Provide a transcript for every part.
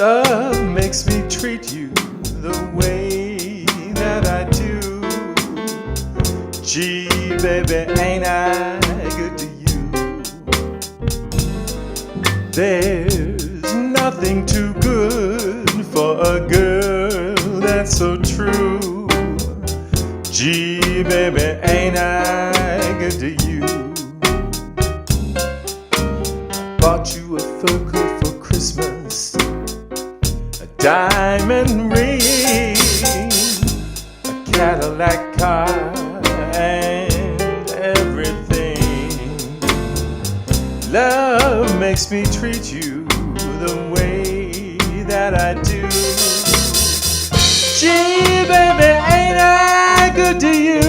Love makes me treat you the way that I do. Gee, baby, ain't I good to you? There's nothing too good for a girl that's so true. Gee, baby, ain't I good to you? Bought you a fur coat for Christmas, a diamond ring, a Cadillac car, and everything. Love makes me treat you the way that I do. Gee, baby, ain't I good to you?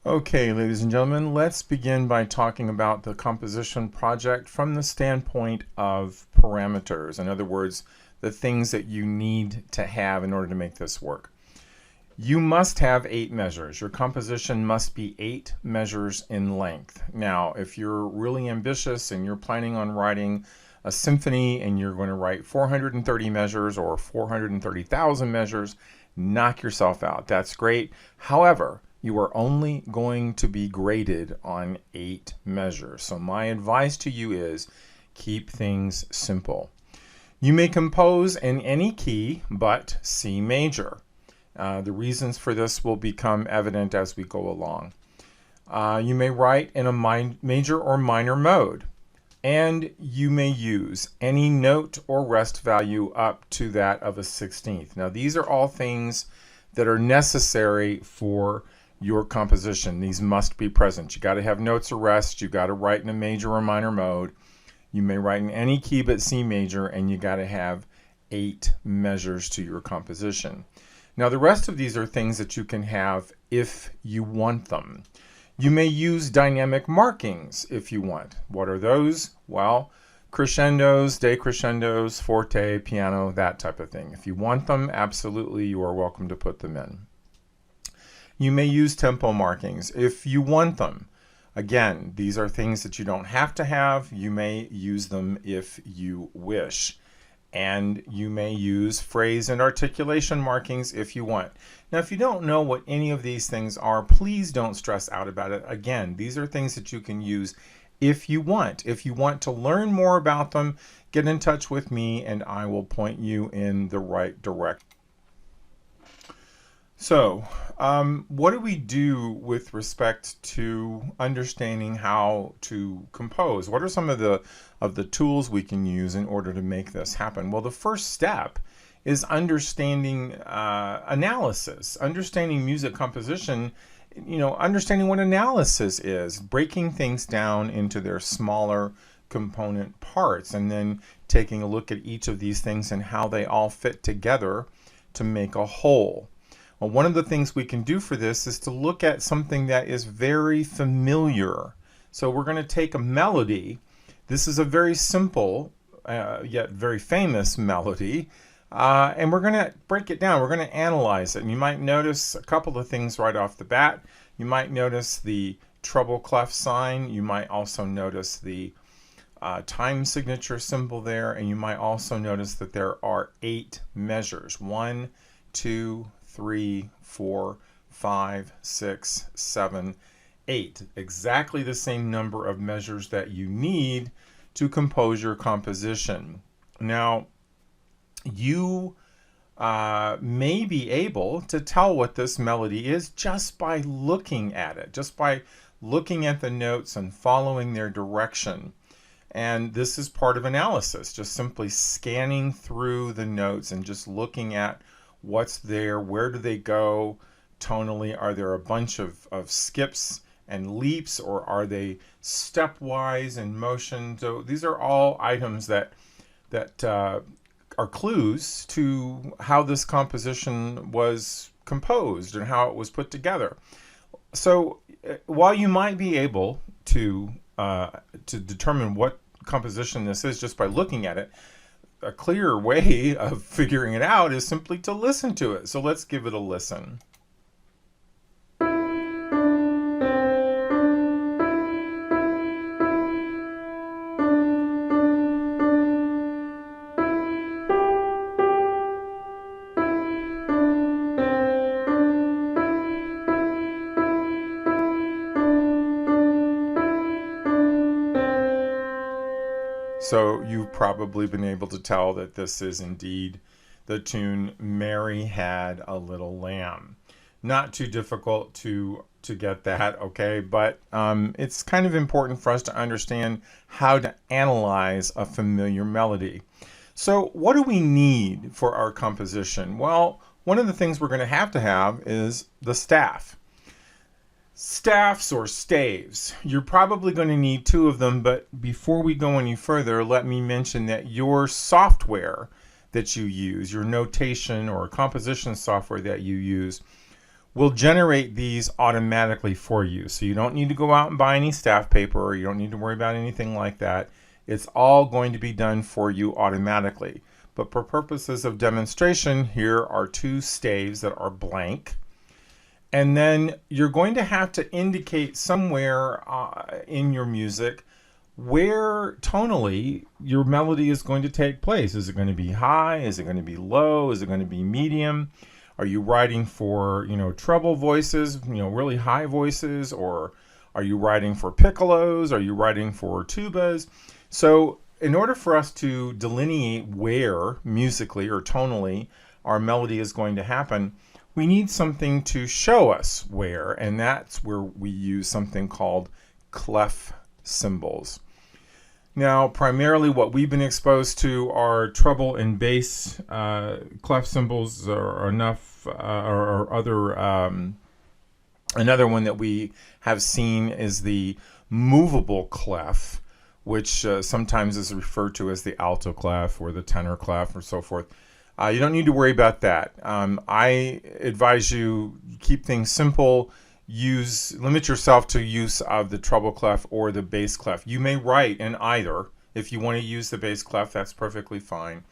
Okay, ladies and gentlemen, let's begin by talking about the composition project from the standpoint of parameters. In other words, the things that you need to have in order to make this work. You must have 8 measures. Your composition must be 8 measures in length. Now, if you're really ambitious and you're planning on writing a symphony and you're going to write 430 measures or 430,000 measures, knock yourself out. That's great. However, you are only going to be graded on 8 measures. So my advice to you is keep things simple. You may compose in any key but C major. The reasons for this will become evident as we go along. You may write in a major or minor mode, and you may use any note or rest value up to that of a 16th. Now these are all things that are necessary for your composition. These must be present. You got to have notes or rest. You got to write in a major or minor mode. You may write in any key but C major, and you got to have 8 measures to your composition. Now the rest of these are things that you can have if you want them. You may use dynamic markings if you want. What are those? Well, crescendos, decrescendos, forte, piano, that type of thing. If you want them, absolutely you are welcome to put them in. You may use tempo markings if you want them. Again, these are things that you don't have to have. You may use them if you wish. And you may use phrase and articulation markings if you want. Now, if you don't know what any of these things are, please don't stress out about it. Again, these are things that you can use if you want. If you want to learn more about them, get in touch with me and I will point you in the right direction. So, what do we do with respect to understanding how to compose? What are some of the tools we can use in order to make this happen? Well, the first step is understanding analysis, understanding music composition, understanding what analysis is, breaking things down into their smaller component parts, and then taking a look at each of these things and how they all fit together to make a whole. Well, one of the things we can do for this is to look at something that is very familiar. So we're going to take a melody. This is a very simple, yet very famous melody. And we're going to break it down. We're going to analyze it. And you might notice a couple of things right off the bat. You might notice the treble clef sign. You might also notice the time signature symbol there. And you might also notice that there are 8 measures. 1, 2, 3, 4, 5, 6, 7, 8. Exactly the same number of measures that you need to compose your composition. Now, you may be able to tell what this melody is just by looking at it, just by looking at the notes and following their direction. And this is part of analysis, just simply scanning through the notes and just looking at what's there, where do they go tonally, are there a bunch of skips and leaps, or are they stepwise in motion? So these are all items that are clues to how this composition was composed and how it was put together. So while you might be able to determine what composition this is just by looking at it, a clearer way of figuring it out is simply to listen to it. So let's give it a listen. So you've probably been able to tell that this is indeed the tune "Mary Had a Little Lamb." Not too difficult to get that, okay? But it's kind of important for us to understand how to analyze a familiar melody. So what do we need for our composition? Well, one of the things we're going to have is the staff. Staffs or staves. You're probably going to need two of them, but before we go any further, let me mention that your software that you use, your notation or composition software that you use, will generate these automatically for you. So you don't need to go out and buy any staff paper, or you don't need to worry about anything like that. It's all going to be done for you automatically. But for purposes of demonstration, here are two staves that are blank. And then you're going to have to indicate somewhere in your music where tonally your melody is going to take place. Is it going to be high? Is it going to be low? Is it going to be medium? Are you writing for, treble voices, really high voices? Or are you writing for piccolos? Are you writing for tubas? So in order for us to delineate where musically or tonally our melody is going to happen, we need something to show us where, and that's where we use something called clef symbols. Now, primarily what we've been exposed to are treble and bass clef symbols, or other. Another one that we have seen is the movable clef, which sometimes is referred to as the alto clef or the tenor clef or so forth. You don't need to worry about that. I advise you keep things simple. Limit yourself to use of the treble clef or the bass clef. You may write in either. If you want to use the bass clef, that's perfectly fine.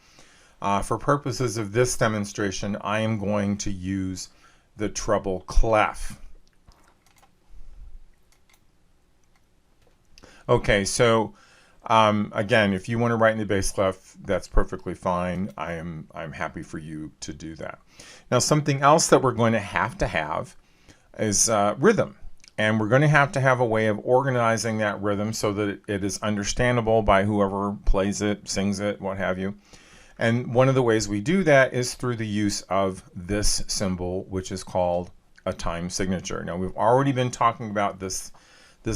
For purposes of this demonstration, I am going to use the treble clef. Okay, so again, if you want to write in the bass clef, that's perfectly fine. I'm happy for you to do that. Now, something else that we're going to have is rhythm. And we're going to have a way of organizing that rhythm so that it is understandable by whoever plays it, sings it, what have you. And one of the ways we do that is through the use of this symbol, which is called a time signature. Now, we've already been talking about this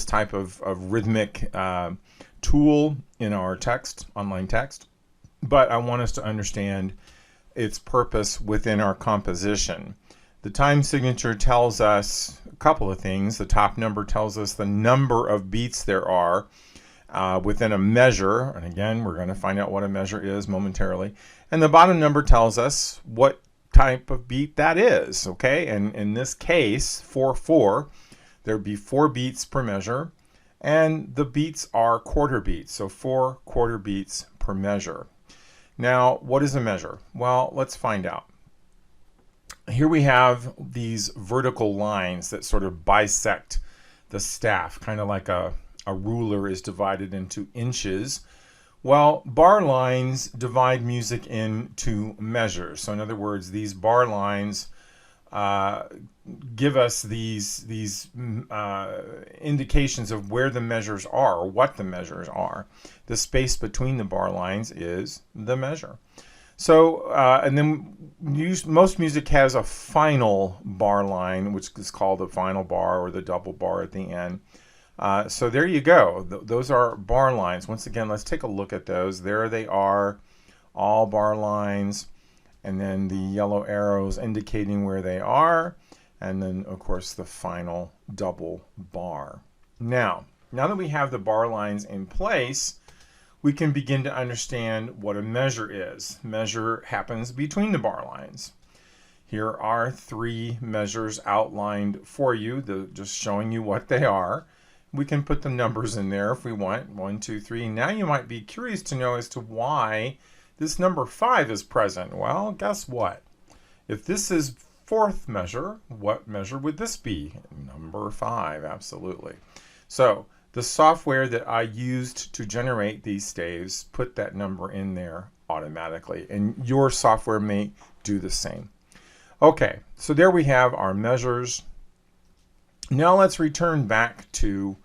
type of rhythmic tool in our online text, but I want us to understand its purpose within our composition. The time signature tells us a couple of things. The top number tells us the number of beats there are within a measure, and again, we're going to find out what a measure is momentarily. And the bottom number tells us what type of beat that is, okay? And in this case, 4/4, there'd be 4 beats per measure, and the beats are quarter beats, so 4 quarter beats per measure. Now, what is a measure? Well, let's find out. Here we have these vertical lines that sort of bisect the staff, kind of like a ruler is divided into inches. Well, bar lines divide music into measures. So in other words, these bar lines give us these indications of where the measures are, or what the measures are. The space between the bar lines is the measure. So, and then most music has a final bar line, which is called the final bar or the double bar at the end. So there you go. Those are bar lines. Once again, let's take a look at those. There they are, all bar lines, and then the yellow arrows indicating where they are, and then, of course, the final double bar. Now that we have the bar lines in place, we can begin to understand what a measure is. Measure happens between the bar lines. Here are 3 measures outlined for you, just showing you what they are. We can put the numbers in there if we want, 1, 2, 3. Now you might be curious to know as to why this number 5 is present. Well, guess what? If this is 4th measure, what measure would this be? Number 5, absolutely. So the software that I used to generate these staves put that number in there automatically, and your software may do the same. Okay, so there we have our measures. Now let's return back to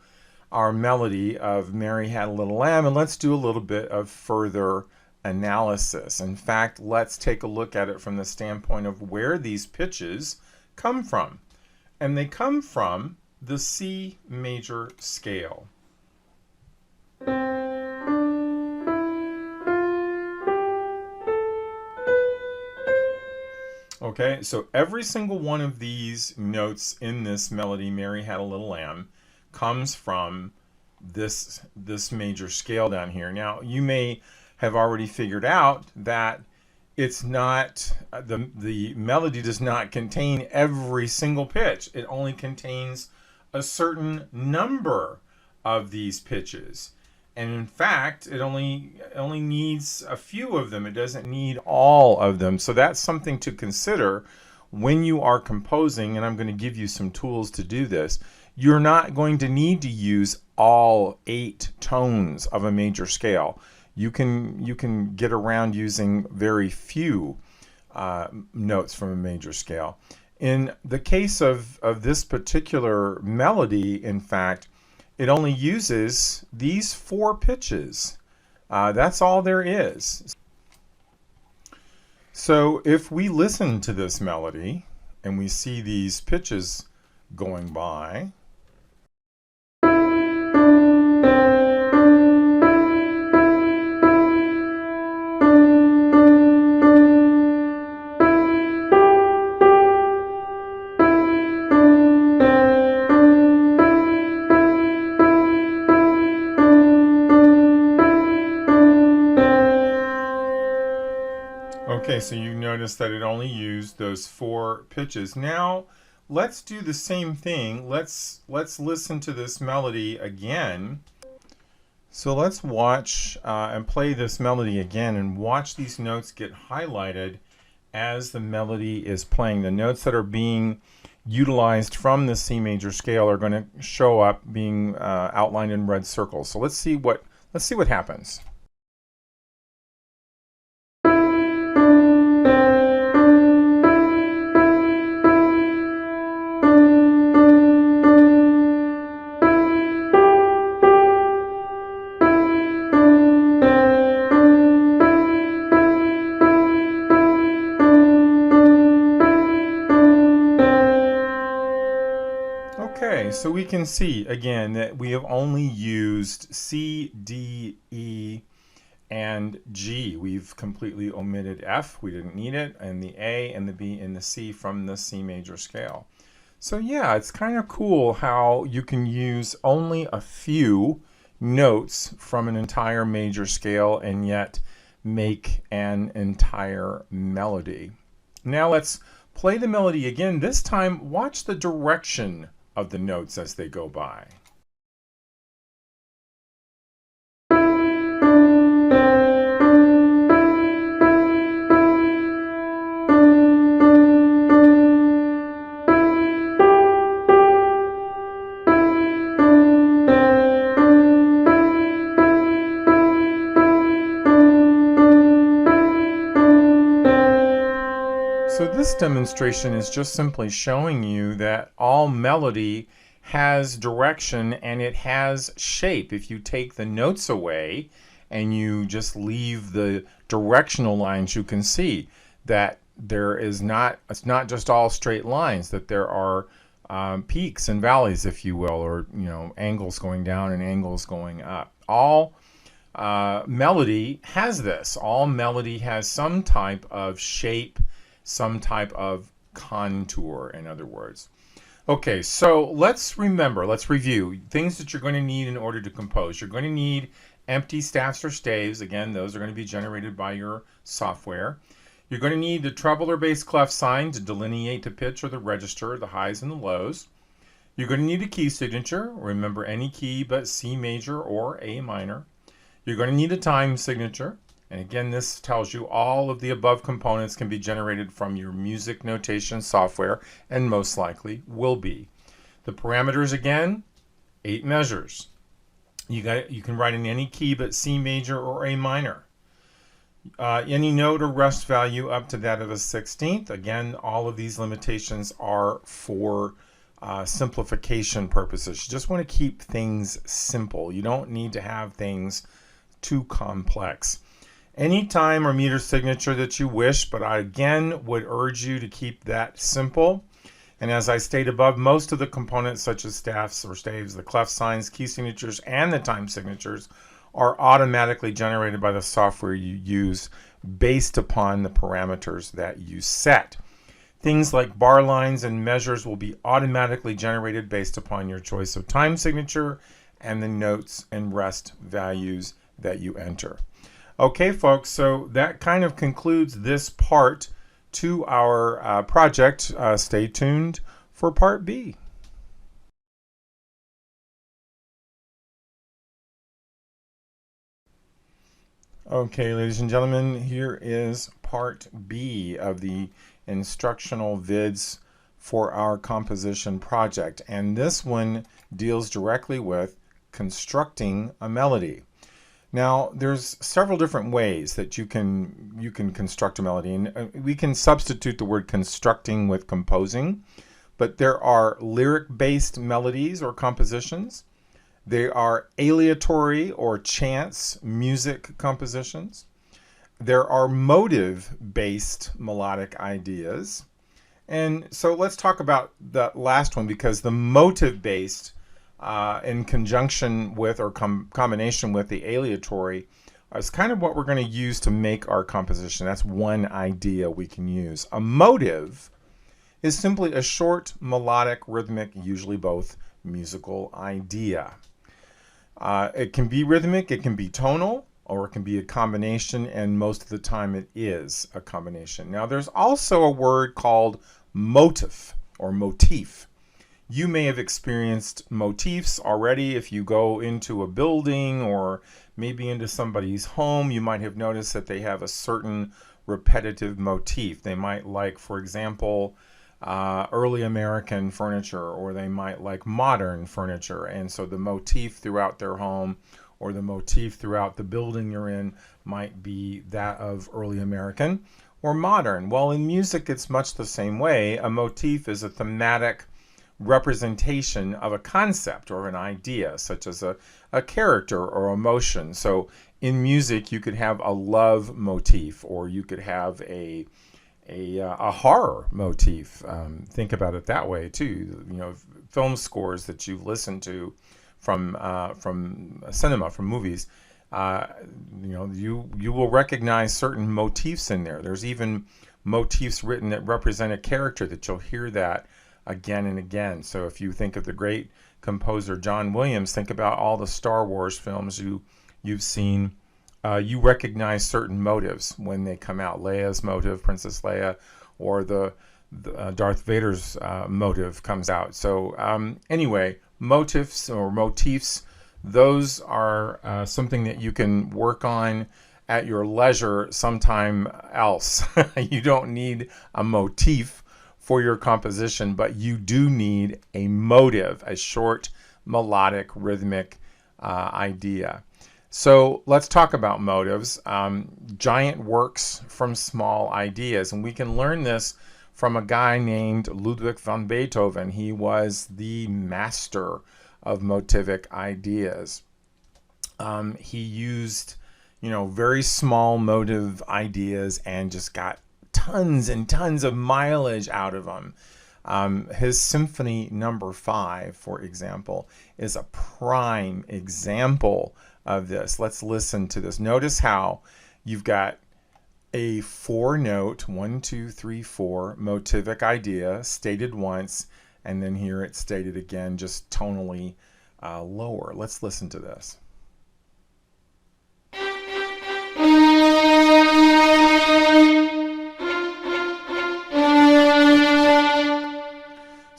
our melody of Mary Had a Little Lamb, and let's do a little bit of further analysis. In fact, let's take a look at it from the standpoint of where these pitches come from. And they come from the C major scale. Okay, so every single one of these notes in this melody, Mary Had a Little Lamb, comes from this major scale down here. Now, you may have already figured out that it's not, the melody does not contain every single pitch. It only contains a certain number of these pitches. And in fact, it only needs a few of them. It doesn't need all of them. So that's something to consider when you are composing, and I'm going to give you some tools to do this. You're not going to need to use all 8 tones of a major scale. You can get around using very few notes from a major scale. In the case of this particular melody, in fact, it only uses these 4 pitches. That's all there is. So if we listen to this melody and we see these pitches going by, okay, so you notice that it only used those 4 pitches. Now, let's do the same thing. Let's listen to this melody again. So let's watch and play this melody again and watch these notes get highlighted as the melody is playing. The notes that are being utilized from the C major scale are going to show up being outlined in red circles. So let's see what happens. Okay, so we can see again that we have only used C, D, E, and G. We've completely omitted F, we didn't need it, and the A and the B and the C from the C major scale. So yeah, it's kind of cool how you can use only a few notes from an entire major scale and yet make an entire melody. Now let's play the melody again. This time, watch the direction of the notes as they go by. So this demonstration is just simply showing you that all melody has direction and it has shape. If you take the notes away and you just leave the directional lines, you can see that it's not just all straight lines, that there are peaks and valleys, if you will, or angles going down and angles going up. All melody has this. All melody has some type of shape, some type of contour, in other words. Okay, so let's review things that you're going to need in order to compose. You're going to need empty staffs or staves. Again, those are going to be generated by your software. You're going to need the treble or bass clef sign to delineate the pitch or the register, the highs and the lows. You're going to need a key signature. Remember, any key but C major or A minor. You're going to need a time signature. And again, this tells you all of the above components can be generated from your music notation software, and most likely will be. The parameters, again, 8 measures. You can write in any key but C major or A minor. Any note or rest value up to that of a 16th. Again, all of these limitations are for simplification purposes. You just want to keep things simple. You don't need to have things too complex. Any time or meter signature that you wish, but I again would urge you to keep that simple. And as I stated above, most of the components such as staffs or staves, the clef signs, key signatures, and the time signatures are automatically generated by the software you use based upon the parameters that you set. Things like bar lines and measures will be automatically generated based upon your choice of time signature and the notes and rest values that you enter. Okay, folks, so that kind of concludes this part to our project. Stay tuned for part B. Okay, ladies and gentlemen, here is part B of the instructional vids for our composition project. And this one deals directly with constructing a melody. Now, there's several different ways that you can construct a melody. And we can substitute the word constructing with composing, but there are lyric-based melodies or compositions. They are aleatory or chance music compositions. There are motive-based melodic ideas. And so let's talk about the last one, because the motive-based in conjunction with or combination with the aleatory is kind of what we're going to use to make our composition. That's one idea we can use. A motive is simply a short melodic, rhythmic, usually both, musical idea. It can be rhythmic, it can be tonal, or it can be a combination, and most of the time it is a combination. Now, there's also a word called motif or motif. You may have experienced motifs already. If you go into a building or maybe into somebody's home, you might have noticed that they have a certain repetitive motif. They might like, for example, early American furniture, or they might like modern furniture. And so the motif throughout their home or the motif throughout the building you're in might be that of early American or modern. Well, in music, it's much the same way. A motif is a thematic representation of a concept or an idea, such as a character or emotion. So in music, you could have a love motif, or you could have a horror motif. Think about it that way too. You know, film scores that you've listened to from cinema, from movies. You know, you will recognize certain motifs in there. There's even motifs written that represent a character that you'll hear that again and again. So if you think of the great composer John Williams, think about all the Star Wars films you've seen. You recognize certain motives when they come out. Leia's motive, Princess Leia, or the Darth Vader's motive comes out. So anyway, motifs or motifs, those are something that you can work on at your leisure sometime else. You don't need a motif for your composition, but you do need a motive, a short, melodic, rhythmic idea. So let's talk about motives. Giant works from small ideas. And we can learn this from a guy named Ludwig van Beethoven. He was the master of motivic ideas. He used, very small motive ideas and just got tons and tons of mileage out of them. His Symphony No. 5, for example, is a prime example of this. Let's listen to this. Notice how you've got a 4-note, 1, 2, 3, 4 motivic idea stated once, and then here it's stated again, just tonally lower. Let's listen to this.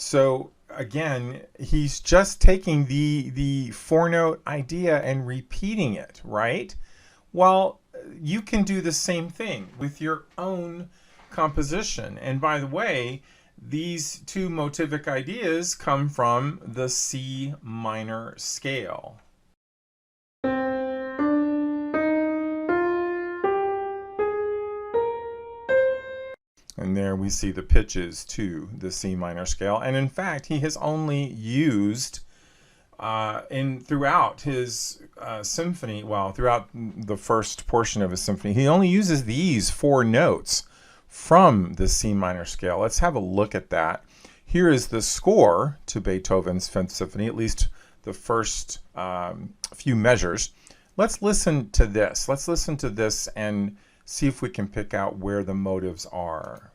So again, he's just taking the four note idea and repeating it, right? Well, you can do the same thing with your own composition. And by the way, these two motivic ideas come from the C minor scale. And there we see the pitches to the C minor scale. And in fact, he has only used throughout his symphony, well, throughout the first portion of his symphony, he only uses these four notes from the C minor scale. Let's have a look at that. Here is the score to Beethoven's Fifth Symphony, at least the first few measures. Let's listen to this. Let's listen to this and see if we can pick out where the motives are.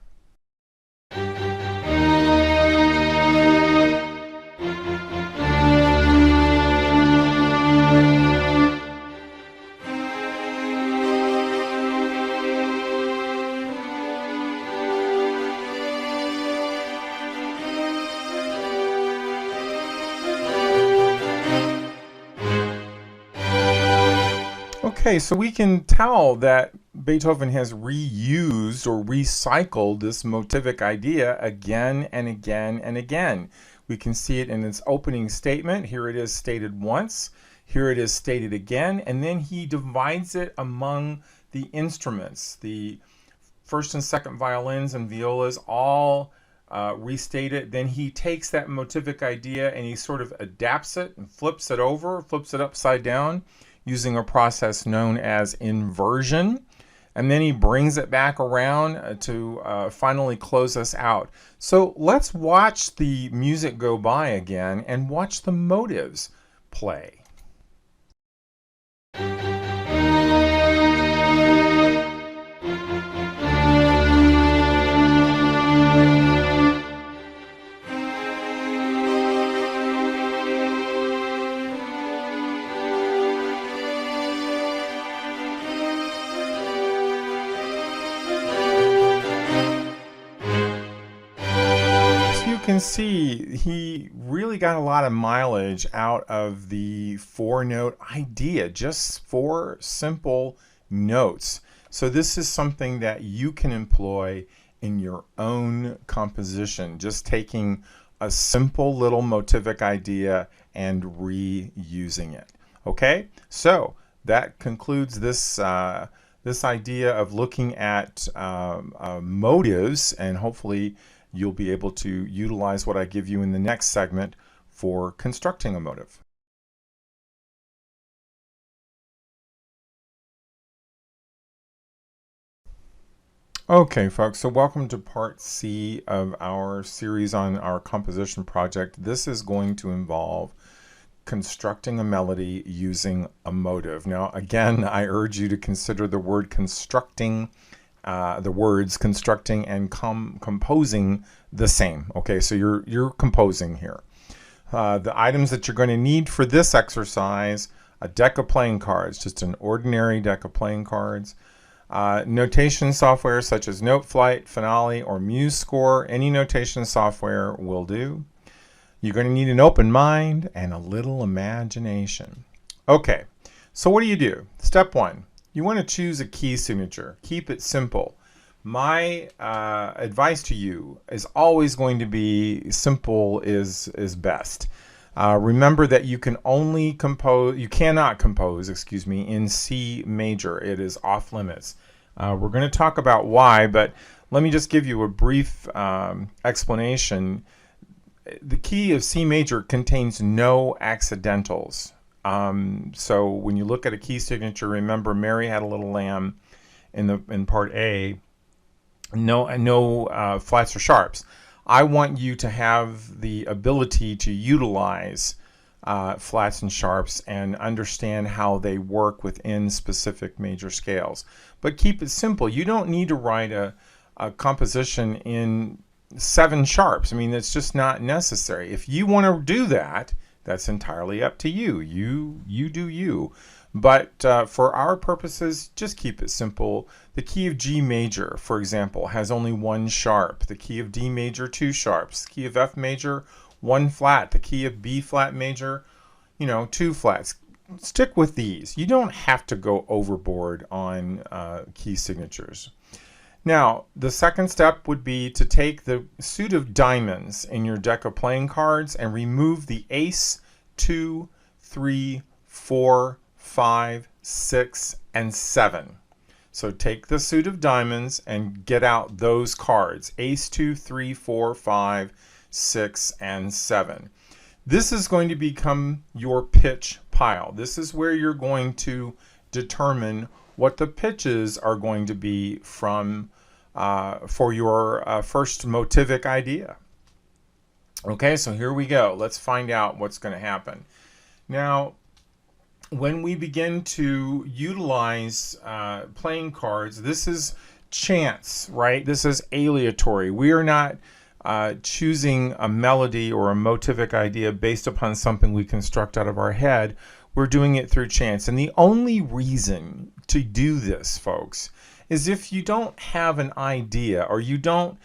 Okay, so we can tell that Beethoven has reused or recycled this motivic idea again and again and again. We can see it in its opening statement. Here it is stated once. Here it is stated again. And then he divides it among the instruments. The first and second violins and violas all restate it. Then he takes that motivic idea and he sort of adapts it and flips it over, flips it upside down, using a process known as inversion. And then he brings it back around to finally close us out. So let's watch the music go by again and watch the motives play. Can see he really got a lot of mileage out of the four note idea, just four simple notes. So this is something that you can employ in your own composition, just taking a simple little motivic idea and reusing it. Okay, so that concludes this this idea of looking at motives, and hopefully you'll be able to utilize what I give you in the next segment for constructing a motive. Okay, folks, so welcome to part C of our series on our composition project. This is going to involve constructing a melody using a motive. Now, again, I urge you to consider the word constructing, the words constructing and composing the same. Okay, so you're composing here. The items that you're going to need for this exercise: a deck of playing cards, just an ordinary deck of playing cards, notation software such as Noteflight, Finale, or MuseScore. Any notation software will do. You're going to need an open mind and a little imagination. Okay, so what do? Step one. You want to choose a key signature. Keep it simple. My advice to you is always going to be simple is best. Remember that you cannot compose, excuse me, in C major. It is off limits. We're going to talk about why, but let me just give you a brief explanation. The key of C major contains no accidentals. So when you look at a key signature, remember Mary Had a Little Lamb in part A, no flats or sharps. I want you to have the ability to utilize flats and sharps and understand how they work within specific major scales. But keep it simple. You don't need to write a composition in 7 sharps. I mean, it's just not necessary. If you want to do that, that's entirely up to you. You do you. But for our purposes, just keep it simple. The key of G major, for example, has only one sharp. The key of D major, two sharps. The key of F major, one flat. The key of B flat major, two flats. Stick with these. You don't have to go overboard on key signatures. Now, the second step would be to take the suit of diamonds in your deck of playing cards and remove the ace, 2, 3, 4, 5, 6, and 7. So take the suit of diamonds and get out those cards. Ace, 2, 3, 4, 5, 6, and 7. This is going to become your pitch pile. This is where you're going to determine what the pitches are going to be from for your first motivic idea. Okay, so here we go. Let's find out what's going to happen. Now, when we begin to utilize playing cards, this is chance, right? This is aleatory. We are not choosing a melody or a motivic idea based upon something we construct out of our head. We're doing it through chance. And the only reason to do this, folks, is if you don't have an idea, or you don't,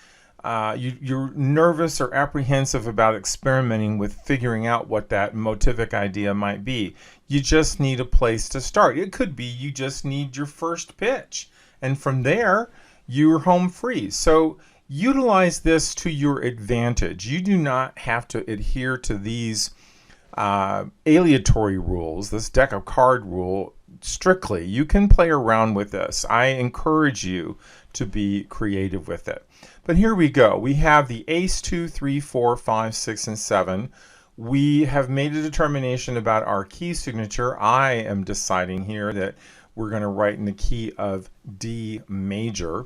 you're nervous or apprehensive about experimenting with figuring out what that motivic idea might be. You just need a place to start. It could be you just need your first pitch, and from there, you're home free. So utilize this to your advantage. You do not have to adhere to these aleatory rules, this deck of card rule, strictly. You can play around with this. I encourage you to be creative with it. But here we go. We have the ace, 2, 3, 4, 5, 6, and 7. We have made a determination about our key signature. I am deciding here that we're going to write in the key of D major.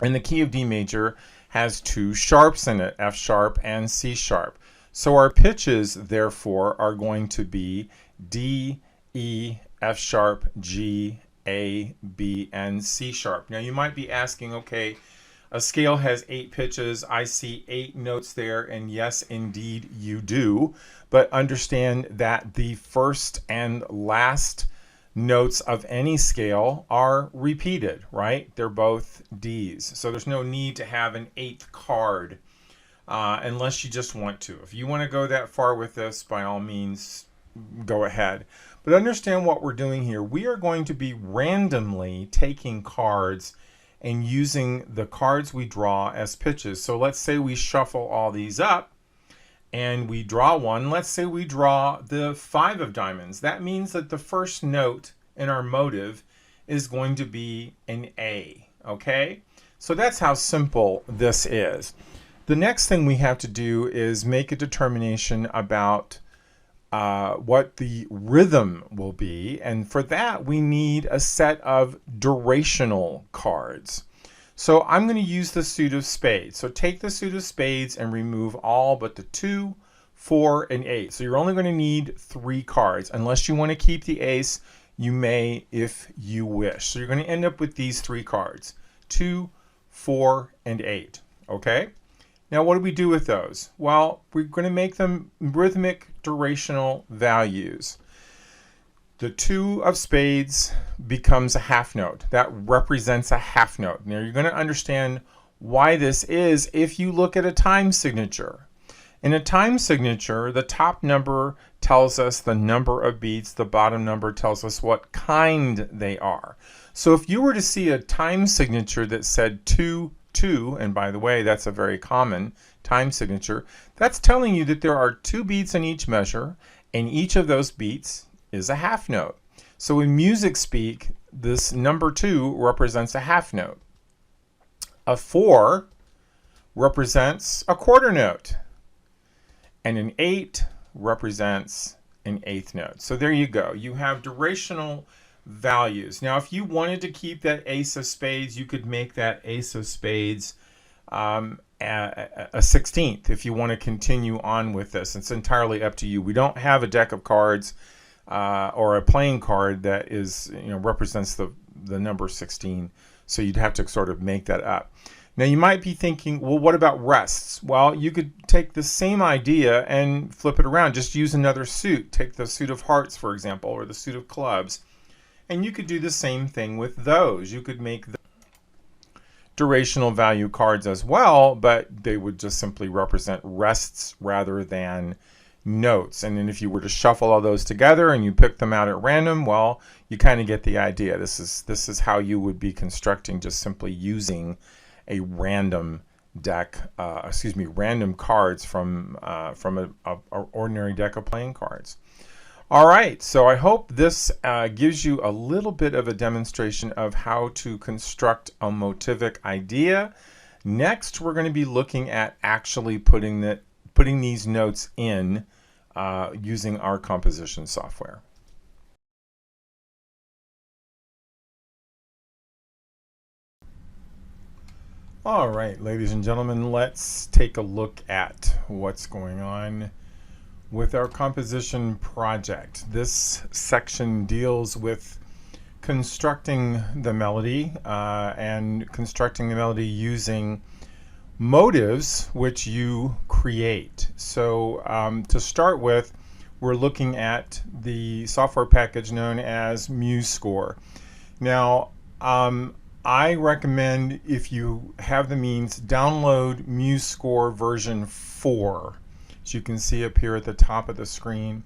And the key of D major has two sharps in it, F sharp and C sharp. So our pitches, therefore, are going to be D, E, F sharp, G, A, B, and C sharp. Now you might be asking, okay, a scale has 8 pitches. I see 8 notes there, and yes, indeed you do. But understand that the first and last notes of any scale are repeated, right? They're both Ds. So there's no need to have an 8th card unless you just want to. If you want to go that far with this, by all means, go ahead. But understand what we're doing here. We are going to be randomly taking cards and using the cards we draw as pitches. So let's say we shuffle all these up and we draw one. Let's say we draw the 5 of diamonds. That means that the first note in our motive is going to be an A, okay? So that's how simple this is. The next thing we have to do is make a determination about what the rhythm will be, and for that we need a set of durational cards. So I'm going to use the suit of spades. So take the suit of spades and remove all but the 2, 4, and 8. So you're only going to need 3 cards. Unless you want to keep the ace, you may if you wish. So you're going to end up with these 3 cards, 2, 4, and 8. Okay? Now what do we do with those? Well, we're going to make them rhythmic durational values. The 2 of spades becomes a half note. That represents a half note. Now you're going to understand why this is if you look at a time signature. In a time signature, the top number tells us the number of beats, the bottom number tells us what kind they are. So if you were to see a time signature that said 2, 2, and by the way, that's a very common time signature, that's telling you that there are 2 beats in each measure, and each of those beats is a half note. So in music speak, this number 2 represents a half note. A 4 represents a quarter note, and an 8 represents an 8th note. So there you go. You have durational values. Now, if you wanted to keep that ace of spades, you could make that ace of spades a 16th if you want to continue on with this. It's entirely up to you. We don't have a deck of cards or a playing card that is, represents the number 16. So you'd have to sort of make that up. Now you might be thinking, well, what about rests? Well, you could take the same idea and flip it around. Just use another suit. Take the suit of hearts, for example, or the suit of clubs, And you could do the same thing with those. You could make the durational value cards as well, but they would just simply represent rests rather than notes. And then if you were to shuffle all those together and you pick them out at random, well, you kind of get the idea. This is how you would be constructing, just simply using a random deck, random cards from an ordinary deck of playing cards. All right, so I hope this gives you a little bit of a demonstration of how to construct a motivic idea. Next, we're going to be looking at actually putting these notes in using our composition software. All right, ladies and gentlemen, let's take a look at what's going on with our composition project. This section deals with constructing the melody and constructing the melody using motives which you create. So to start with, we're looking at the software package known as MuseScore. Now, I recommend, if you have the means, download MuseScore version 4. As you can see up here at the top of the screen.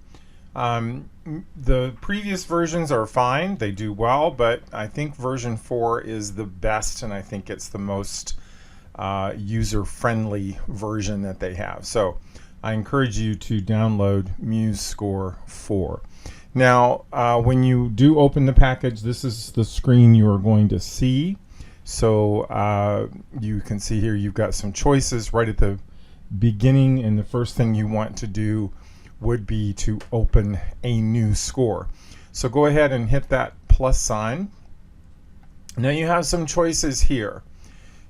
The previous versions are fine, they do well, but I think version 4 is the best, and I think it's the most user-friendly version that they have. So I encourage you to download MuseScore 4. Now, when you do open the package, this is the screen you are going to see. So you can see here you've got some choices right at the beginning, and the first thing you want to do would be to open a new score. So go ahead and hit that plus sign. Now you have some choices here.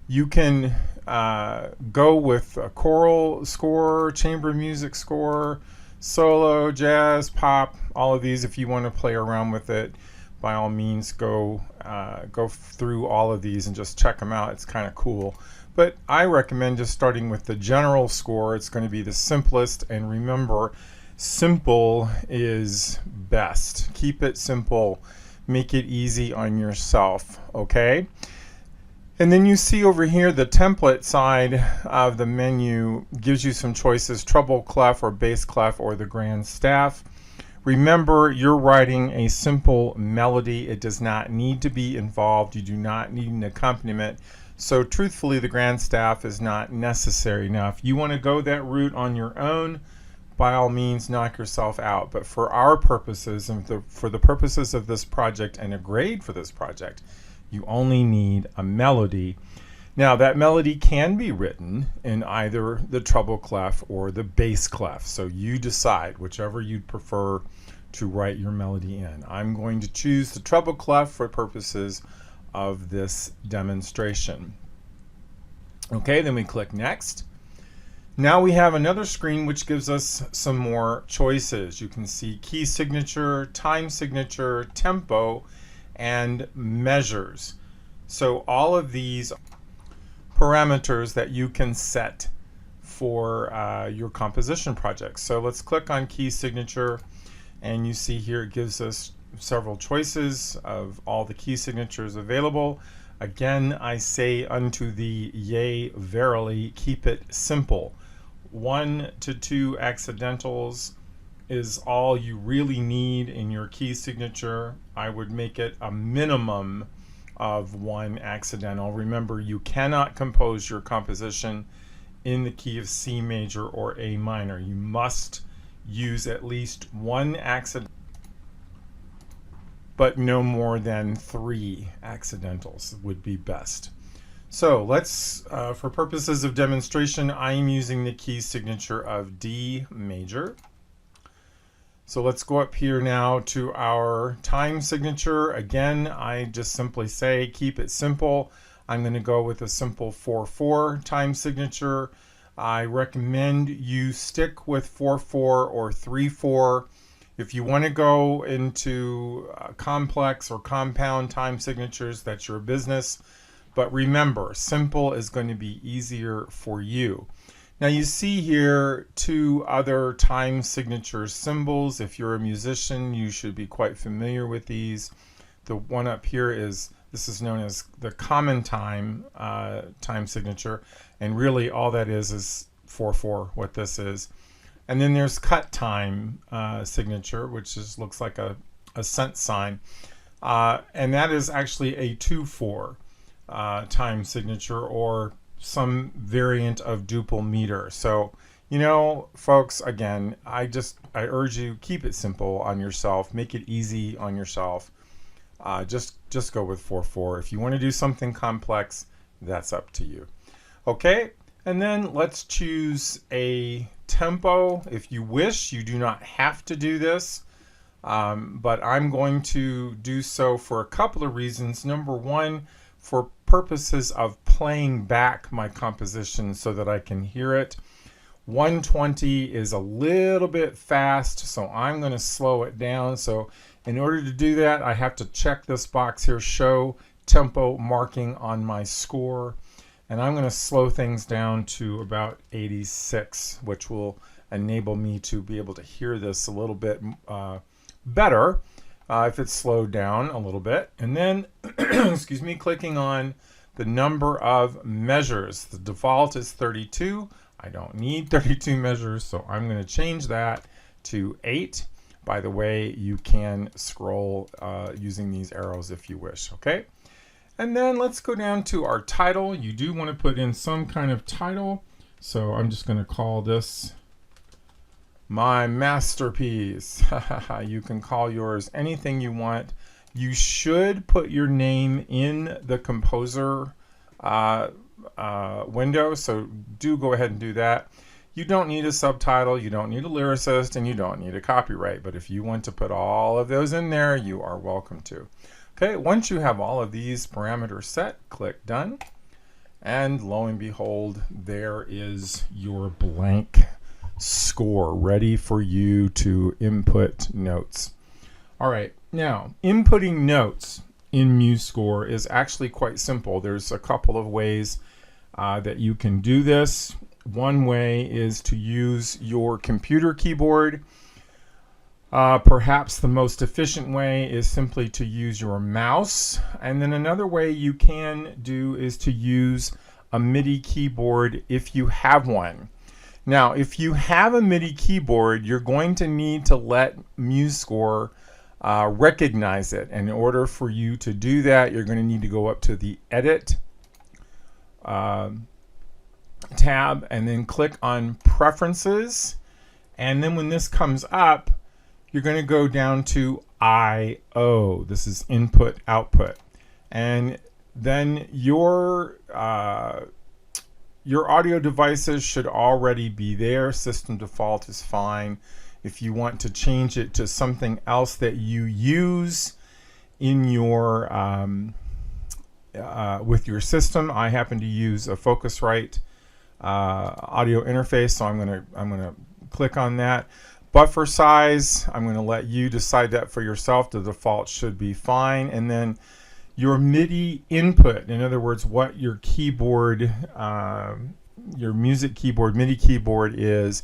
You can go with a choral score, chamber music score, solo, jazz, pop, all of these. If you want to play around with it, by all means go through all of these and just check them out. It's kind of cool. But I recommend just starting with the general score. It's going to be the simplest, and remember, simple is best. Keep it simple. Make it easy on yourself, okay? And then you see over here the template side of the menu gives you some choices: treble clef or bass clef or the grand staff. Remember, you're writing a simple melody. It does not need to be involved. You do not need an accompaniment. So truthfully, the grand staff is not necessary. Now, if you want to go that route on your own, by all means, knock yourself out. But for our purposes, and for the purposes of this project and a grade for this project, you only need a melody. Now, that melody can be written in either the treble clef or the bass clef. So you decide whichever you'd prefer to write your melody in. I'm going to choose the treble clef for purposes of this demonstration. Okay, then we click next. Now we have another screen which gives us some more choices. You can see key signature, time signature, tempo, and measures. So all of these parameters that you can set for your composition project. So let's click on key signature, and you see here it gives us several choices of all the key signatures available. Again, I say unto thee, yea, verily, keep it simple. 1 to 2 accidentals is all you really need in your key signature. I would make it a minimum of 1 accidental. Remember, you cannot compose your composition in the key of C major or A minor. You must use at least 1 accidental, but no more than 3 accidentals would be best. So let's, for purposes of demonstration, I am using the key signature of D major. So let's go up here now to our time signature. Again, I just simply say keep it simple. I'm going to go with a simple 4/4 time signature. I recommend you stick with 4/4 or 3/4. If you want to go into complex or compound time signatures, that's your business. But remember, simple is going to be easier for you. Now you see here 2 other time signature symbols. If you're a musician, you should be quite familiar with these. the one up here this is known as the common time time signature, and really all that is 4/4 what this is. And then there's cut time signature, which looks like a cent sign, and that is actually a 2/4 time signature, or some variant of duple meter. So, you know, folks, again, I urge you, keep it simple on yourself, make it easy on yourself. Just go with 4/4. If you want to do something complex, that's up to you. Okay, and then let's choose a tempo if you wish. You do not have to do this, but I'm going to do so for a couple of reasons. Number one, for purposes of playing back my composition so that I can hear it. 120 is a little bit fast, so I'm going to slow it down. So in order to do that, I have to check this box here, show tempo marking on my score, and I'm going to slow things down to about 86, which will enable me to be able to hear this a little bit better if it's slowed down a little bit. And then, excuse me, clicking on the number of measures. The default is 32. I don't need 32 measures, so I'm going to change that to 8. By the way, you can scroll using these arrows if you wish, okay? And then let's go down to our title. You do want to put in some kind of title, so I'm just going to call this my masterpiece. You can call yours anything you want. You should put your name in the composer window, so do go ahead and do that. You don't need a subtitle, you don't need a lyricist, and you don't need a copyright, but if you want to put all of those in there, you are welcome to. Okay, once you have all of these parameters set, click done, and lo and behold, there is your blank score ready for you to input notes. All right, now inputting notes in MuseScore is actually quite simple. There's a couple of ways that you can do this. One way is to use your computer keyboard. Perhaps the most efficient way is simply to use your mouse. And then another way you can do is to use a MIDI keyboard if you have one. Now, if you have a MIDI keyboard, you're going to need to let MuseScore recognize it. And in order for you to do that, you're going to need to go up to the Edit tab and then click on Preferences. And then when this comes up, you're going to go down to I/O. This is Input Output. And then your audio devices should already be there. System default is fine. If you want to change it to something else that you use in your with your system, I happen to use a Focusrite audio interface, so I'm gonna click on that. Buffer size, I'm going to let you decide that for yourself. The default should be fine. And then your MIDI input, in other words, what your keyboard, your music keyboard, MIDI keyboard is.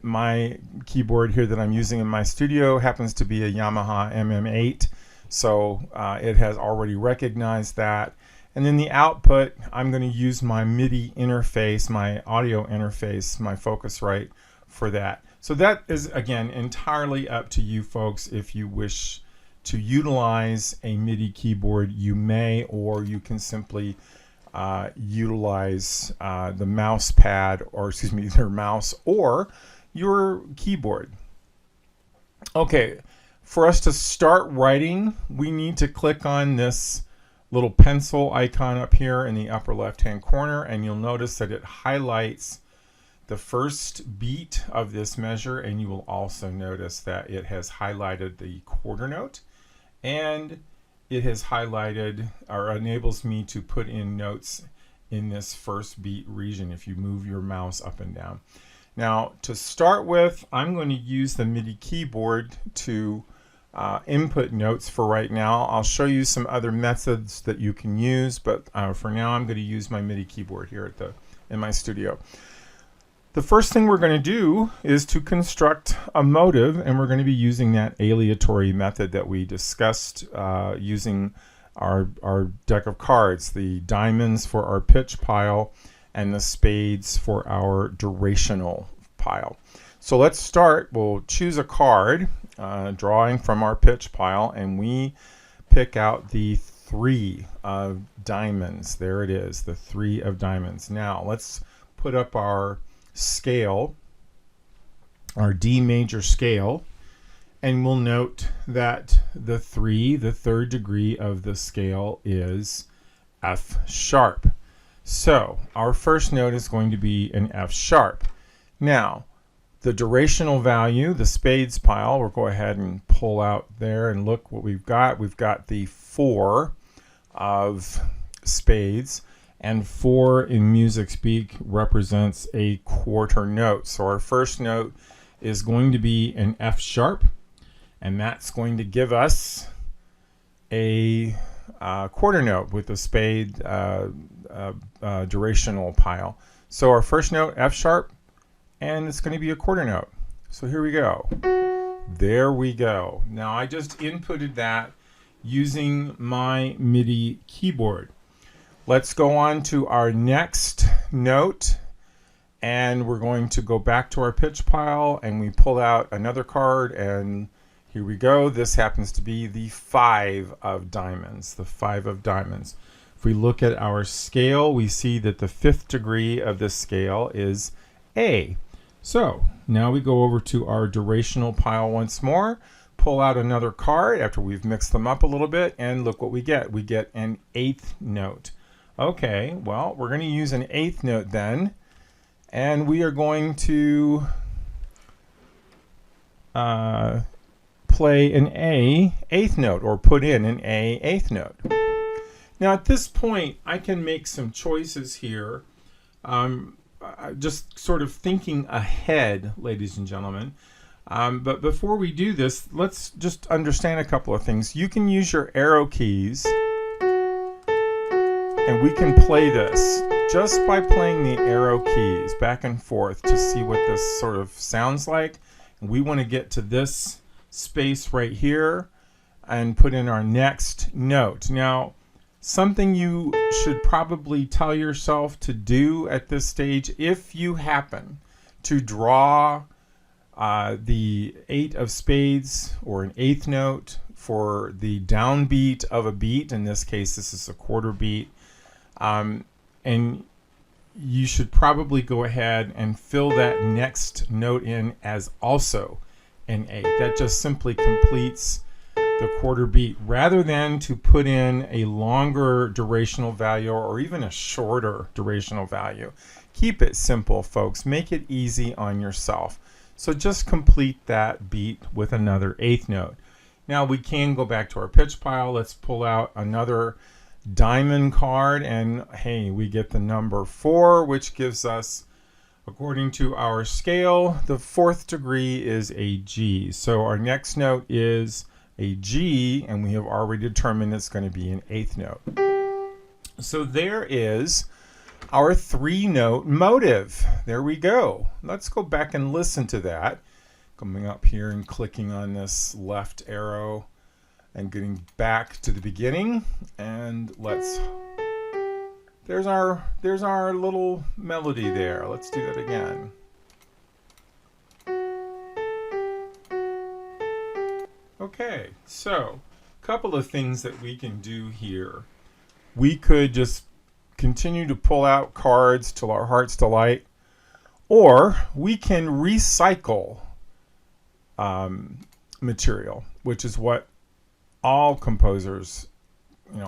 My keyboard here that I'm using in my studio happens to be a Yamaha MM8, so it has already recognized that. And then the output, I'm going to use my MIDI interface, my audio interface, my Focusrite for that. So that is, again, entirely up to you folks. If you wish to utilize a MIDI keyboard, you may, or you can simply utilize the mouse pad, or excuse me, either mouse or your keyboard. Okay, for us to start writing, we need to click on this little pencil icon up here in the upper left-hand corner, and you'll notice that it highlights the first beat of this measure, and you will also notice that it has highlighted the quarter note, and it has highlighted or enables me to put in notes in this first beat region if you move your mouse up and down. Now, to start with, I'm going to use the MIDI keyboard to input notes for right now. I'll show you some other methods that you can use, but for now I'm going to use my MIDI keyboard here in my studio. The first thing we're going to do is to construct a motive, and we're going to be using that aleatory method that we discussed using our deck of cards, the diamonds for our pitch pile and the spades for our durational pile. So let's start. We'll choose a card, drawing from our pitch pile, and we pick out the 3 of diamonds. There it is, the 3 of diamonds. Now let's put up our scale, our D major scale, and we'll note that the 3, the 3rd degree of the scale, is F sharp. So our first note is going to be an F sharp. Now the durational value, the spades pile, we'll go ahead and pull out there and look what we've got. We've got the 4 of spades, and 4 in music speak represents a quarter note. So our first note is going to be an F sharp, and that's going to give us a quarter note with the spade durational pile. So our first note, F sharp, and it's going to be a quarter note. So here we go. There we go. Now I just inputted that using my MIDI keyboard. Let's go on to our next note, and we're going to go back to our pitch pile, and we pull out another card, and here we go. This happens to be the 5 of diamonds, the 5 of diamonds. If we look at our scale, we see that the 5th degree of this scale is A. So now we go over to our durational pile once more, pull out another card after we've mixed them up a little bit, and look what we get. We get an 8th note. Okay, well, we're going to use an 8th note then, and we are going to play an A 8th note, or put in an A 8th note. Now at this point I can make some choices here, just sort of thinking ahead, ladies and gentlemen. But before we do this, let's just understand a couple of things. You can use your arrow keys, and we can play this just by playing the arrow keys back and forth to see what this sort of sounds like. And we want to get to this space right here and put in our next note. Now, something you should probably tell yourself to do at this stage, if you happen to draw the 8 of spades, or an 8th note for the downbeat of a beat, in this case this is a quarter beat, and you should probably go ahead and fill that next note in as also an 8. That just simply completes the quarter beat, rather than to put in a longer durational value or even a shorter durational value. Keep it simple, folks. Make it easy on yourself. So just complete that beat with another 8th note. Now we can go back to our pitch pile. Let's pull out another diamond card, and hey, we get the number 4, which gives us, according to our scale, the 4th degree is a G. So our next note is a G, and we have already determined it's going to be an 8th note. So there is our 3-note motive. There we go. Let's go back and listen to that. Coming up here and clicking on this left arrow and getting back to the beginning, and there's our little melody there. Let's do that again. Okay, so a couple of things that we can do here. We could just continue to pull out cards till our heart's delight, or we can recycle material, which is what all composers,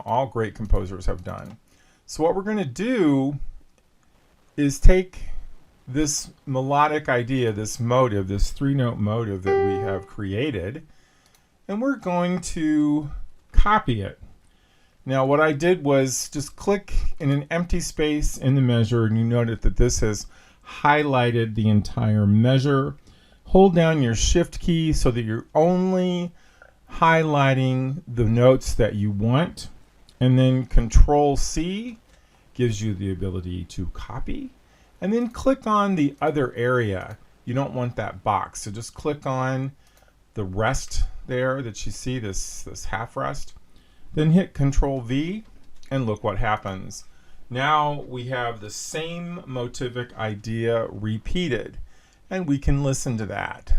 all great composers have done. So what we're going to do is take this melodic idea, this motive, this 3-note motive that we have created, and we're going to copy it. Now what I did was just click in an empty space in the measure, and you noted that this has highlighted the entire measure. Hold down your shift key so that you're only highlighting the notes that you want, and then Control C gives you the ability to copy, and then click on the other area. You don't want that box, so just click on the rest there that you see, this half rest. Then hit Control V and look what happens. Now we have the same motivic idea repeated, and we can listen to that.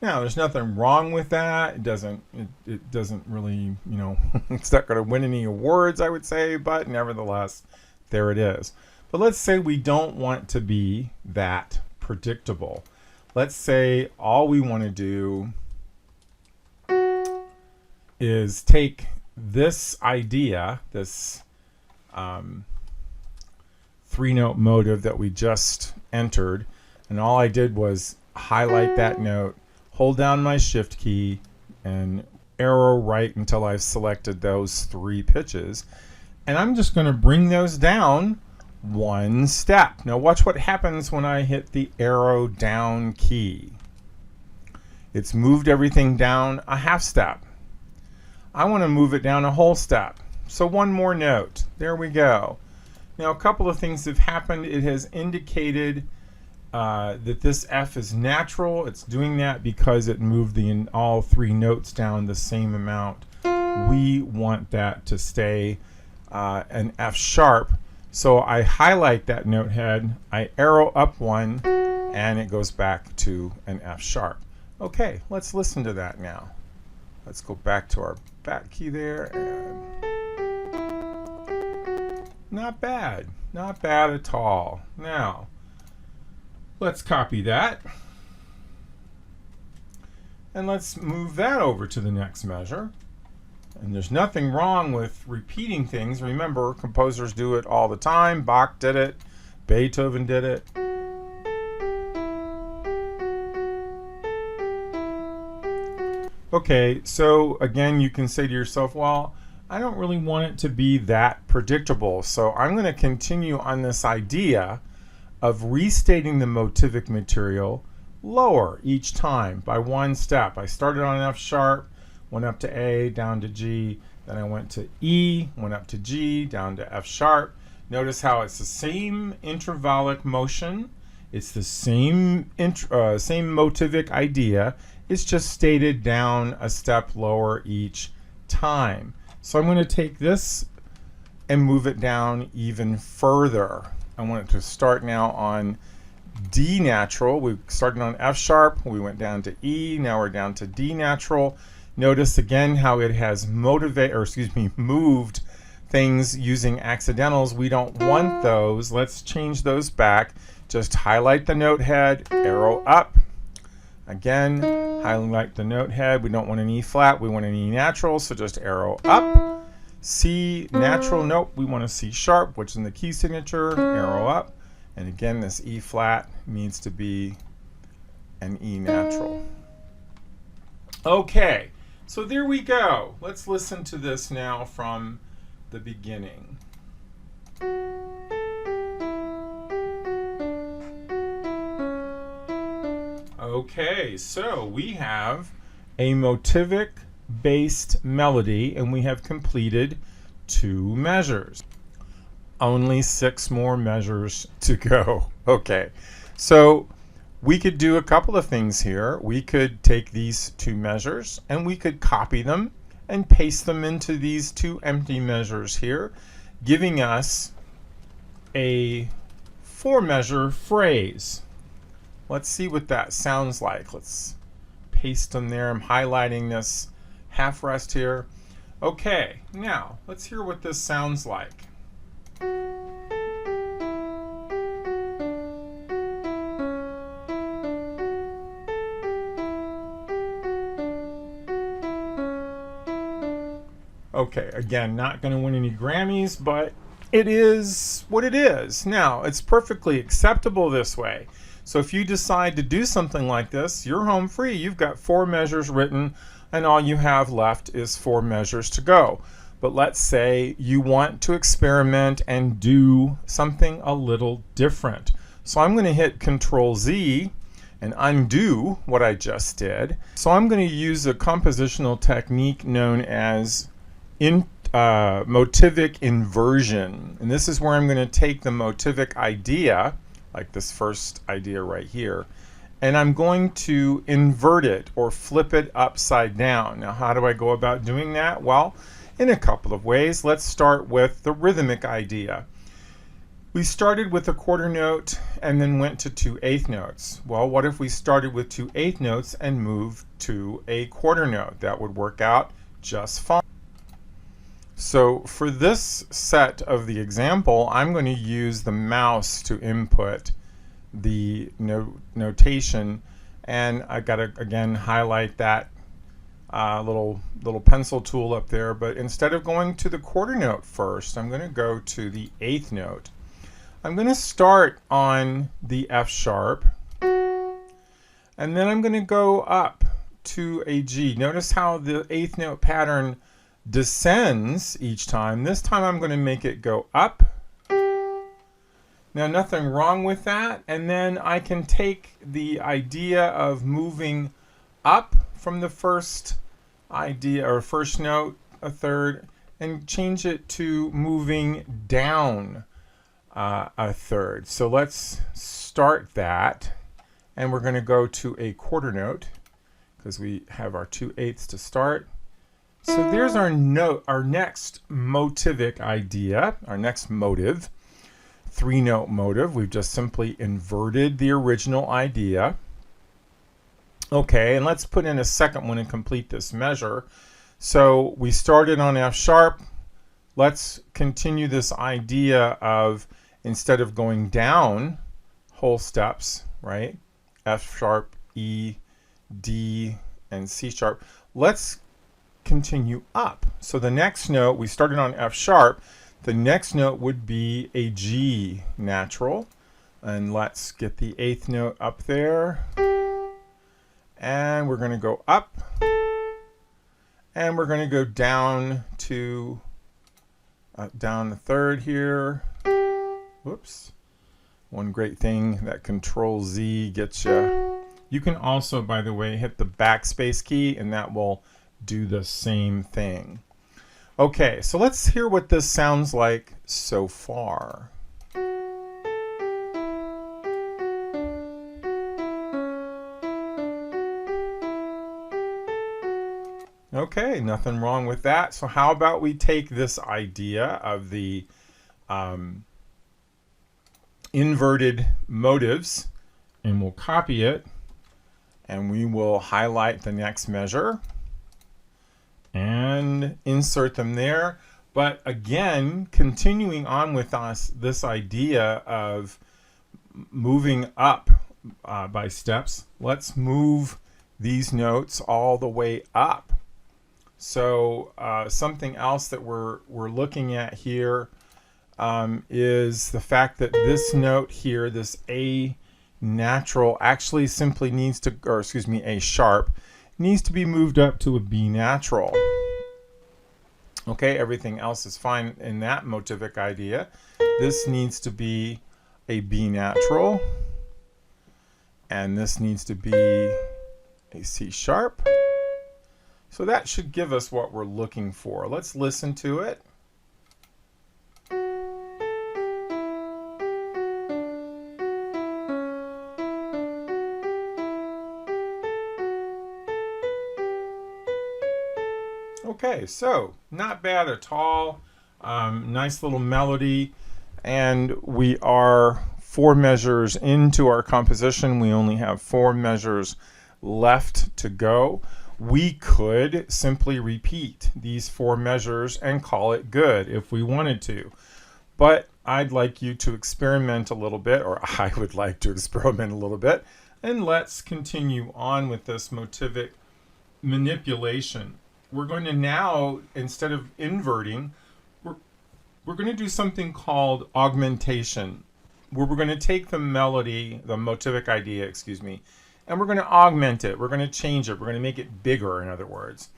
Now, there's nothing wrong with that. It doesn't really, it's not going to win any awards, I would say, but nevertheless, there it is. But let's say we don't want to be that predictable. Let's say all we want to do is take this idea, this 3-note motive that we just entered, and all I did was highlight that note, hold down my shift key, and arrow right until I've selected those 3 pitches. And I'm just going to bring those down 1 step. Now watch what happens when I hit the arrow down key. It's moved everything down a half step. I want to move it down a whole step. So 1 more note. There we go. Now a couple of things have happened. It has indicated that this F is natural. It's doing that because it moved all 3 notes down the same amount. We want that to stay an F sharp. So I highlight that note head, I arrow up 1, and it goes back to an F sharp. Okay, let's listen to that now. Let's go back to our back key there. And not bad at all. Now, let's copy that. And let's move that over to the next measure. And there's nothing wrong with repeating things. Remember, composers do it all the time. Bach did it. Beethoven did it. Okay, so again, you can say to yourself, well, I don't really want it to be that predictable. So I'm going to continue on this idea of restating the motivic material lower each time by 1 step. I started on F sharp, went up to A, down to G, then I went to E, went up to G, down to F sharp. Notice how it's the same intervallic motion. It's the same motivic idea. It's just stated down a step lower each time. So I'm going to take this and move it down even further. I want it to start now on D natural. We started on F sharp, we went down to E, now we're down to D natural. Notice again how it has moved things using accidentals. We don't want those. Let's change those back. Just highlight the note head, arrow up. Again, highlight the note head. We don't want an E flat, we want an E natural, so just arrow up. C natural, nope, we want a C sharp, which is in the key signature, arrow up. And again, this E flat needs to be an E natural. Okay, so there we go. Let's listen to this now from the beginning. Okay, so we have a motivic-based melody, and we have completed 2 measures. Only 6 more measures to go. Okay, so we could do a couple of things here. We could take these 2 measures and we could copy them and paste them into these 2 empty measures here, giving us a 4-measure phrase. Let's see what that sounds like. Let's paste them there. I'm highlighting this half rest here. Okay, now let's hear what this sounds like. Okay, again, not going to win any Grammys, but it is what it is. Now, it's perfectly acceptable this way. So if you decide to do something like this, you're home free. You've got 4 measures written, and all you have left is 4 measures to go. But let's say you want to experiment and do something a little different. So I'm going to hit Control Z, and undo what I just did. So I'm going to use a compositional technique known as motivic inversion. And this is where I'm going to take the motivic idea, like this first idea right here, and I'm going to invert it or flip it upside down. Now, how do I go about doing that? Well, in a couple of ways. Let's start with the rhythmic idea. We started with a quarter note and then went to 2/8 notes. Well, what if we started with 2/8 notes and moved to a quarter note? That would work out just fine. So for this set of the example, I'm going to use the mouse to input the notation, and I got to again highlight that little pencil tool up there. But instead of going to the quarter note first, I'm going to go to the 8th note. I'm going to start on the F sharp, and then I'm going to go up to a G. Notice how the 8th note pattern descends each time. This time I'm going to make it go up. Now, nothing wrong with that. And then I can take the idea of moving up from the first idea or first note a third and change it to moving down a third. So let's start that, and we're going to go to a quarter note because we have our 2/8 to start. So there's our note, our next motivic idea, our next motive, 3-note motive. We've just simply inverted the original idea. Okay, and let's put in a second one and complete this measure. So we started on F sharp. Let's continue this idea of, instead of going down whole steps, right? F sharp, E, D, and C sharp. Let's continue up. So the next note, we started on F sharp. The next note would be a G natural. And let's get the 8th note up there. And we're going to go up. And we're going to go down to down the third here. Whoops. One great thing that Control Z gets you. You can also, by the way, hit the backspace key, and that will do the same thing. Okay, so let's hear what this sounds like so far. Okay, nothing wrong with that. So how about we take this idea of the inverted motives, and we'll copy it, and we will highlight the next measure and insert them there. But again, continuing on with this idea of moving up by steps, let's move these notes all the way up. So something else that we're looking at here is the fact that this note here, this A natural, actually simply needs to, or excuse me, A sharp, needs to be moved up to a B natural. Okay, everything else is fine in that motivic idea. This needs to be a B natural, and this needs to be a C sharp. So that should give us what we're looking for. Let's listen to it. Okay, so not bad at all. Nice little melody, and we are 4 measures into our composition. We only have 4 measures left to go. We could simply repeat these 4 measures and call it good if we wanted to. But I'd like you to experiment a little bit, or I would like to experiment a little bit, and let's continue on with this motivic manipulation. We're going to now, instead of inverting, we're going to do something called augmentation, where we're going to take the melody, the motivic idea, excuse me, and we're going to augment it. We're going to change it. We're going to make it bigger, in other words.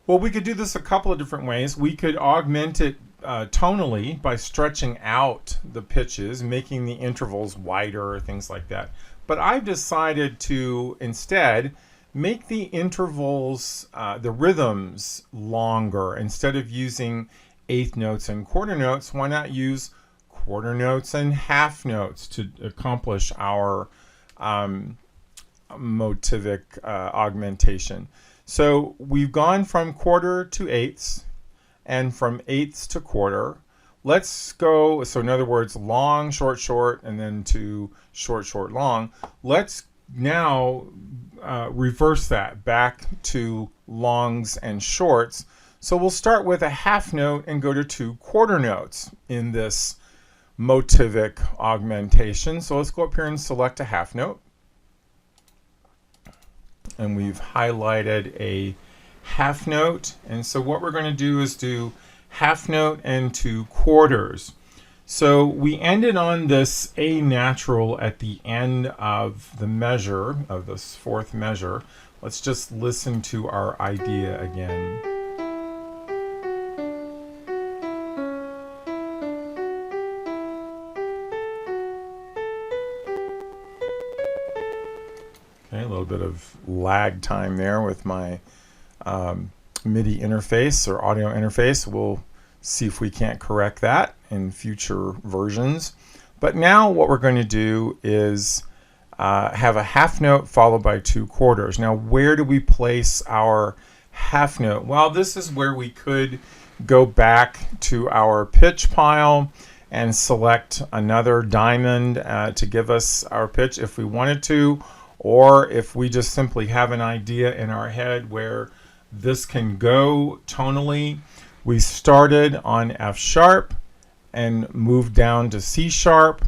Well, we could do this a couple of different ways. We could augment it tonally by stretching out the pitches, making the intervals wider, things like that. but I've decided to instead make the intervals, the rhythms, longer. Instead of using eighth notes and quarter notes, why not use quarter notes and half notes to accomplish our motivic augmentation? So we've gone from quarter to eighths and from eighths to quarter. Let's go, so in other words, long, short, short, and then to short, short, long. Let's now reverse that back to longs and shorts. So we'll start with a half note and go to 2 quarter notes in this motivic augmentation. So let's go up here and select a half note. And we've highlighted a half note. And so what we're going to do is do half note and 2 quarters. So we ended on this A natural at the end of the measure, of this fourth measure. Let's just listen to our idea again. Okay, a little bit of lag time there with my MIDI interface or audio interface. We'll see if we can't correct that in future versions. But now what we're going to do is have a half note followed by 2 quarters. Now, where do we place our half note? Well, this is where we could go back to our pitch pile and select another diamond to give us our pitch if we wanted to, or if we just simply have an idea in our head where this can go tonally. We started on F sharp and moved down to C sharp.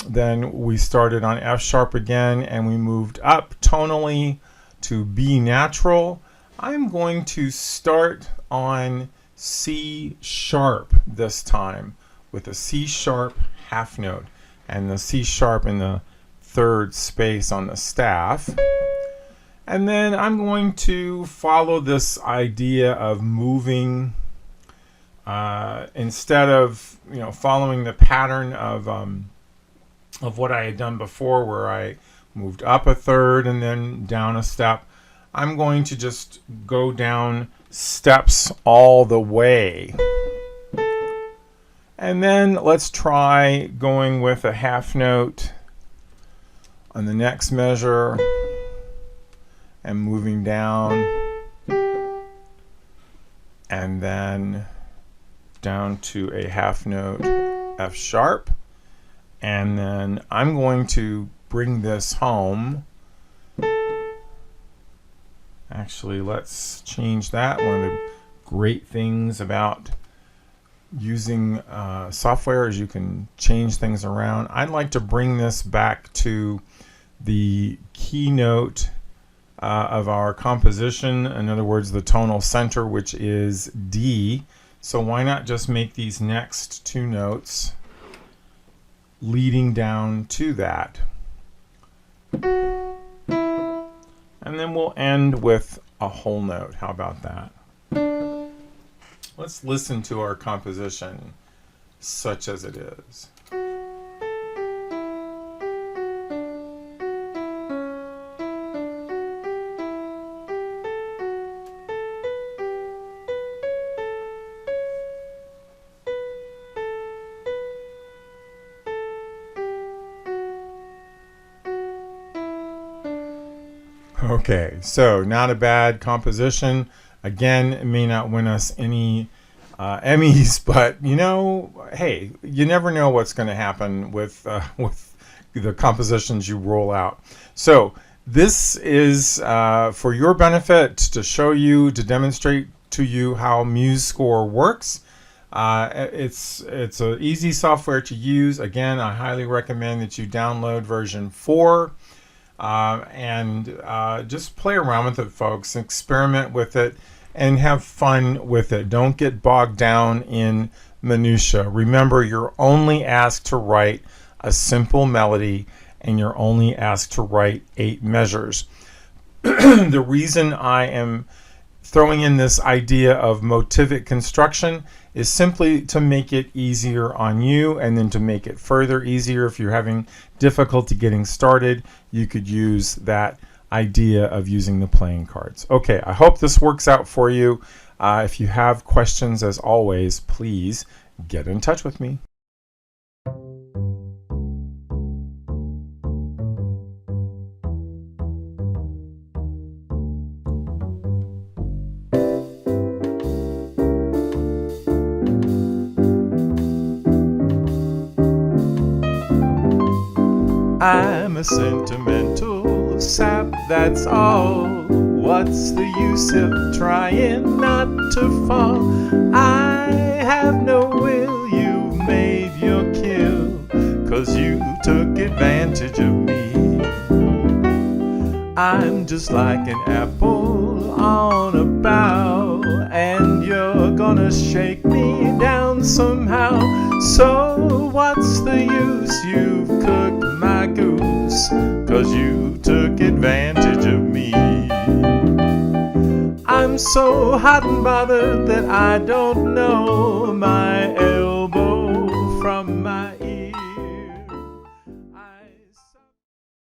Then we started on F sharp again and we moved up tonally to B natural. I'm going to start on C sharp this time with a C sharp half note and the C sharp in the 3rd space on the staff. And then I'm going to follow this idea of moving instead of following the pattern of what I had done before, where I moved up a 3rd and then down a step. I'm going to just go down steps all the way. And then let's try going with a half note on the next measure and moving down and then down to a half note F sharp. And then I'm going to bring this home. Actually, let's change that. One of the great things about using software is you can change things around. I'd like to bring this back to the keynote of our composition, in other words, the tonal center, which is D. So why not just make these next 2 notes leading down to that? And then we'll end with a whole note. How about that? Let's listen to our composition such as it is. Okay, so not a bad composition. Again, it may not win us any Emmys, but hey, you never know what's going to happen with the compositions you roll out. So this is for your benefit, to show you, to demonstrate to you how MuseScore works. It's an easy software to use. Again, I highly recommend that you download version 4. And just play around with it, folks. Experiment with it and have fun with it. Don't get bogged down in minutia. Remember, you're only asked to write a simple melody, and you're only asked to write 8 measures. The reason I am throwing in this idea of motivic construction is simply to make it easier on you, and then to make it further easier if you're having difficulty getting started, you could use that idea of using the playing cards. Okay, I hope this works out for you. If you have questions, as always, please get in touch with me. I'm a sentimental sap, that's all. What's the use of trying not to fall? I have no will, you've made your kill, 'cause you took advantage of me. I'm just like an apple on a bough, and you're gonna shake me down somehow. So what's the use? You've cooked my goose, 'cause you took advantage of me. I'm so hot and bothered that I don't know my